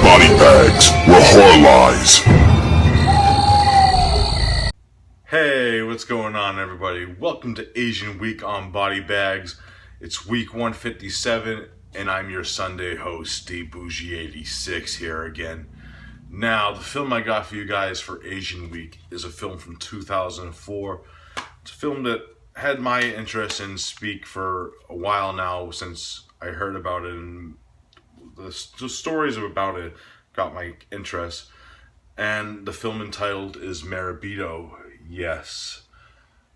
BodyBags, where horror lies. Hey, what's going on, everybody? Welcome to Asian Week on BodyBags. It's week 157, and I'm your Sunday host, Bourgie86, here again. Now, the film I got for you guys for Asian Week is a film from 2004. It's a film that had my interest in Speak for a while now, since I heard about it, and the stories about it got my interest. And the film entitled is Marebito. Yes.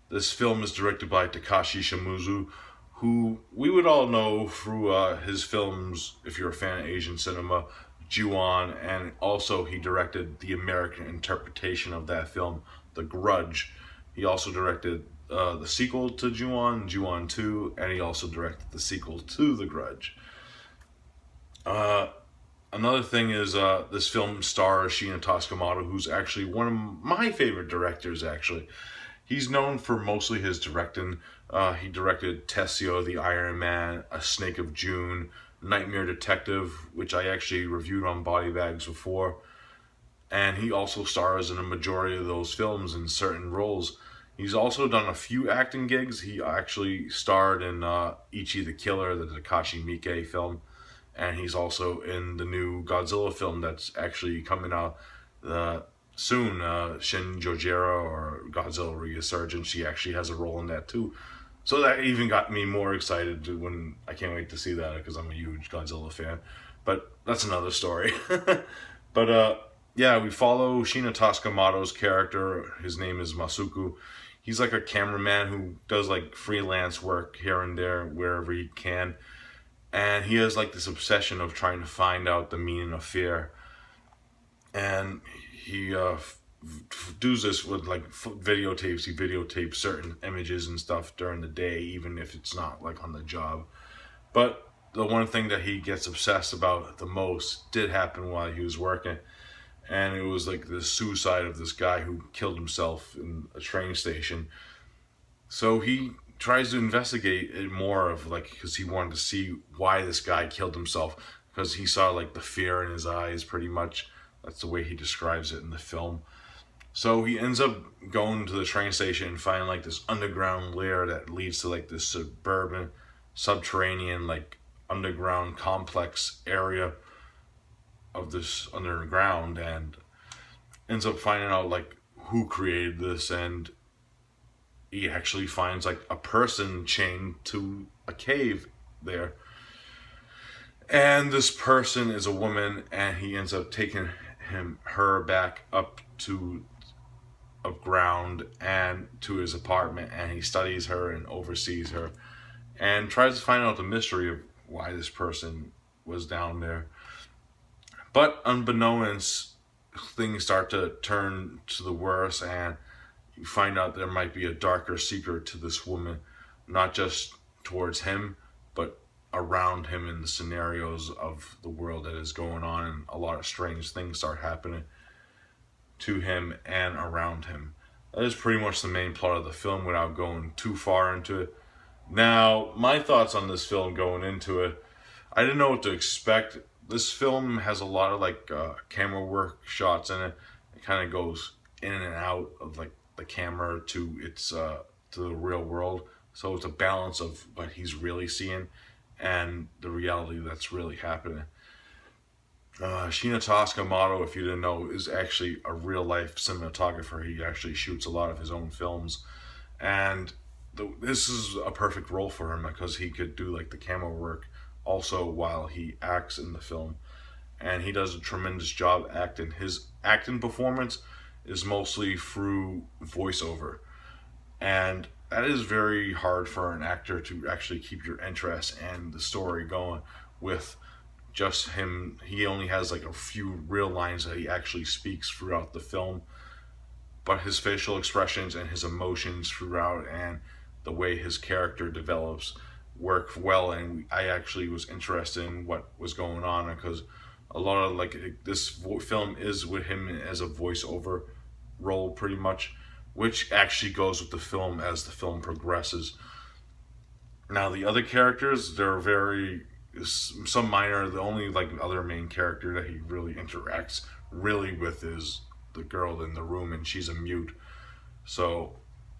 This film is directed by Takashi Shimizu, who we would all know through his films, if you're a fan of Asian cinema, Ju-on, and also he directed the American interpretation of that film, The Grudge. He also directed the sequel to Ju-on, Ju-on 2, and he also directed the sequel to The Grudge. Another thing is this film stars Shinya Tsukamoto, who's actually one of my favorite directors, actually. He's known for mostly his directing. He directed Tessio, the Iron Man, A Snake of June, Nightmare Detective, which I actually reviewed on BodyBags before. And he also stars in a majority of those films in certain roles. He's also done a few acting gigs. He actually starred in Ichi the Killer, the Takashi Miike film. And he's also in the new Godzilla film that's actually coming out soon, Shin Jojiro, or Godzilla Resurgence. She actually has a role in that too. So that even got me more excited when I can't wait to see that, because I'm a huge Godzilla fan. But that's another story. But yeah, we follow Shinya Tsukamoto's character. His name is Masuku. He's like a cameraman who does like freelance work here and there wherever he can. And he has like this obsession of trying to find out the meaning of fear. And he does this with like videotapes. He videotapes certain images and stuff during the day, even if it's not like on the job. But the one thing that he gets obsessed about the most did happen while he was working. And it was like the suicide of this guy who killed himself in a train station. So he tries to investigate it more, of like, because he wanted to see why this guy killed himself, because he saw like the fear in his eyes, pretty much. That's the way he describes it in the film. So he ends up going to the train station and finding like this underground lair that leads to like this suburban, subterranean, like underground complex area of this underground, and ends up finding out like who created this. And he actually finds like a person chained to a cave there. And this person is a woman, and he ends up taking her back up to a ground and to his apartment, and he studies her and oversees her and tries to find out the mystery of why this person was down there. But unbeknownst, things start to turn to the worse, and you find out there might be a darker secret to this woman, not just towards him, but around him in the scenarios of the world that is going on, and a lot of strange things start happening to him and around him. That is pretty much the main plot of the film without going too far into it. Now, my thoughts on this film going into it, I didn't know what to expect. This film has a lot of like camera work shots in it. It kind of goes in and out of like the camera to its to the real world. So it's a balance of what he's really seeing and the reality that's really happening. Shinya Tsukamoto, if you didn't know, is actually a real-life cinematographer. He actually shoots a lot of his own films. And this is a perfect role for him, because he could do like the camera work also while he acts in the film. And he does a tremendous job acting. His acting performance is mostly through voiceover. And that is very hard for an actor to actually keep your interest and the story going with just him. He only has like a few real lines that he actually speaks throughout the film, but his facial expressions and his emotions throughout and the way his character develops work well. And I actually was interested in what was going on, because a lot of like this film is with him as a voiceover role pretty much, which actually goes with the film as the film progresses. Now the other characters, they're very, some minor. The only like other main character that he really interacts really with is the girl in the room, and she's a mute. So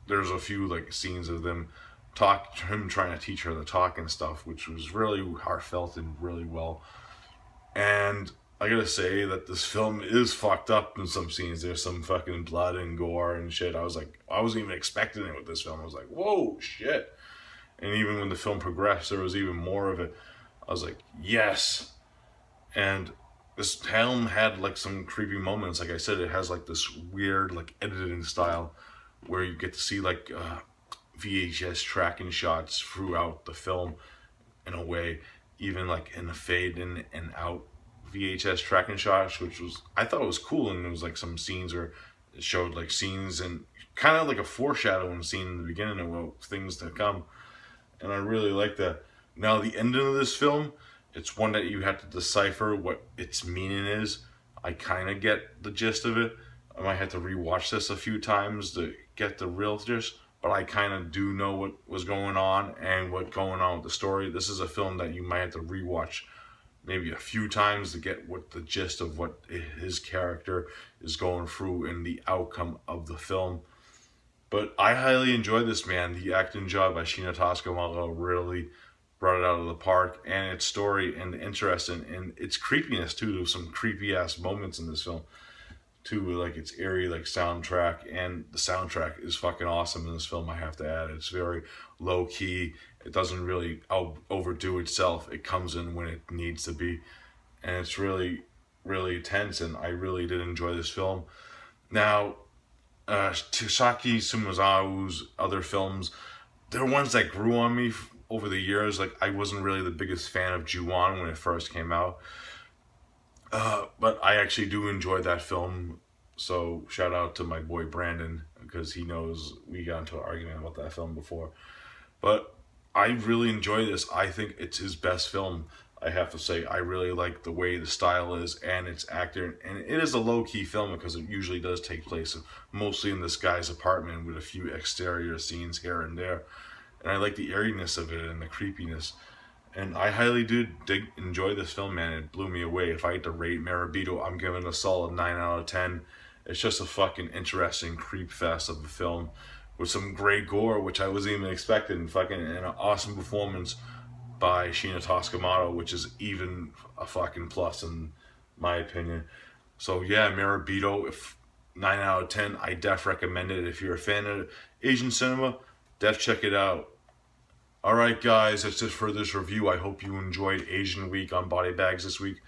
there's a few like scenes of him trying to teach her to talk and stuff, which was really heartfelt and really well. And I gotta say that this film is fucked up in some scenes. There's some fucking blood and gore and shit. I was like, I wasn't even expecting it with this film. I was like, whoa, shit. And even when the film progressed, there was even more of it. I was like, yes. And this film had like some creepy moments. Like I said, it has like this weird like editing style where you get to see like VHS tracking shots throughout the film in a way, even like in the fade in and out VHS tracking shots, which was, I thought it was cool. And there was like some scenes where it showed like scenes and kind of like a foreshadowing scene in the beginning of things to come. And I really like that. Now the ending of this film, it's one that you have to decipher what its meaning is. I kind of get the gist of it. I might have to rewatch this a few times to get the real gist, but I kind of do know what was going on and what's going on with the story. This is a film that you might have to rewatch maybe a few times to get what the gist of what his character is going through and the outcome of the film. But I highly enjoyed this, man. The acting job by Shinya Tsukamoto really brought it out of the park, and its story and the interest and its creepiness too. There's some creepy ass moments in this film too, with like its eerie like soundtrack, and the soundtrack is fucking awesome in this film. I have to add, it's very low key. It doesn't really overdo itself. It comes in when it needs to be, and it's really, really tense. And I really did enjoy this film. Now, Tsuki Sumizawa's other films, they're ones that grew on me over the years. Like I wasn't really the biggest fan of Ju-on when it first came out, but I actually do enjoy that film. So shout out to my boy Brandon, because he knows we got into an argument about that film before. But I really enjoy this. I think it's his best film. I have to say, I really like the way the style is and its actor. And it is a low-key film because it usually does take place mostly in this guy's apartment with a few exterior scenes here and there. And I like the eeriness of it and the creepiness. And I highly enjoy this film, man. It blew me away. If I had to rate Marebito, I'm giving it a solid 9 out of 10. It's just a fucking interesting creep fest of a film with some great gore, which I wasn't even expecting. Fucking and an awesome performance by Shinya Tsukamoto, which is even a fucking plus in my opinion. So yeah, Marebito, if 9 out of 10, I def recommend it. If you're a fan of Asian cinema, def check it out. Alright guys, that's it for this review. I hope you enjoyed Asian Week on BodyBags this week.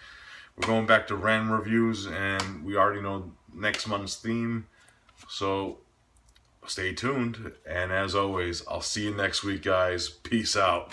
We're going back to random reviews, and we already know next month's theme. So stay tuned, and as always, I'll see you next week, guys. Peace out.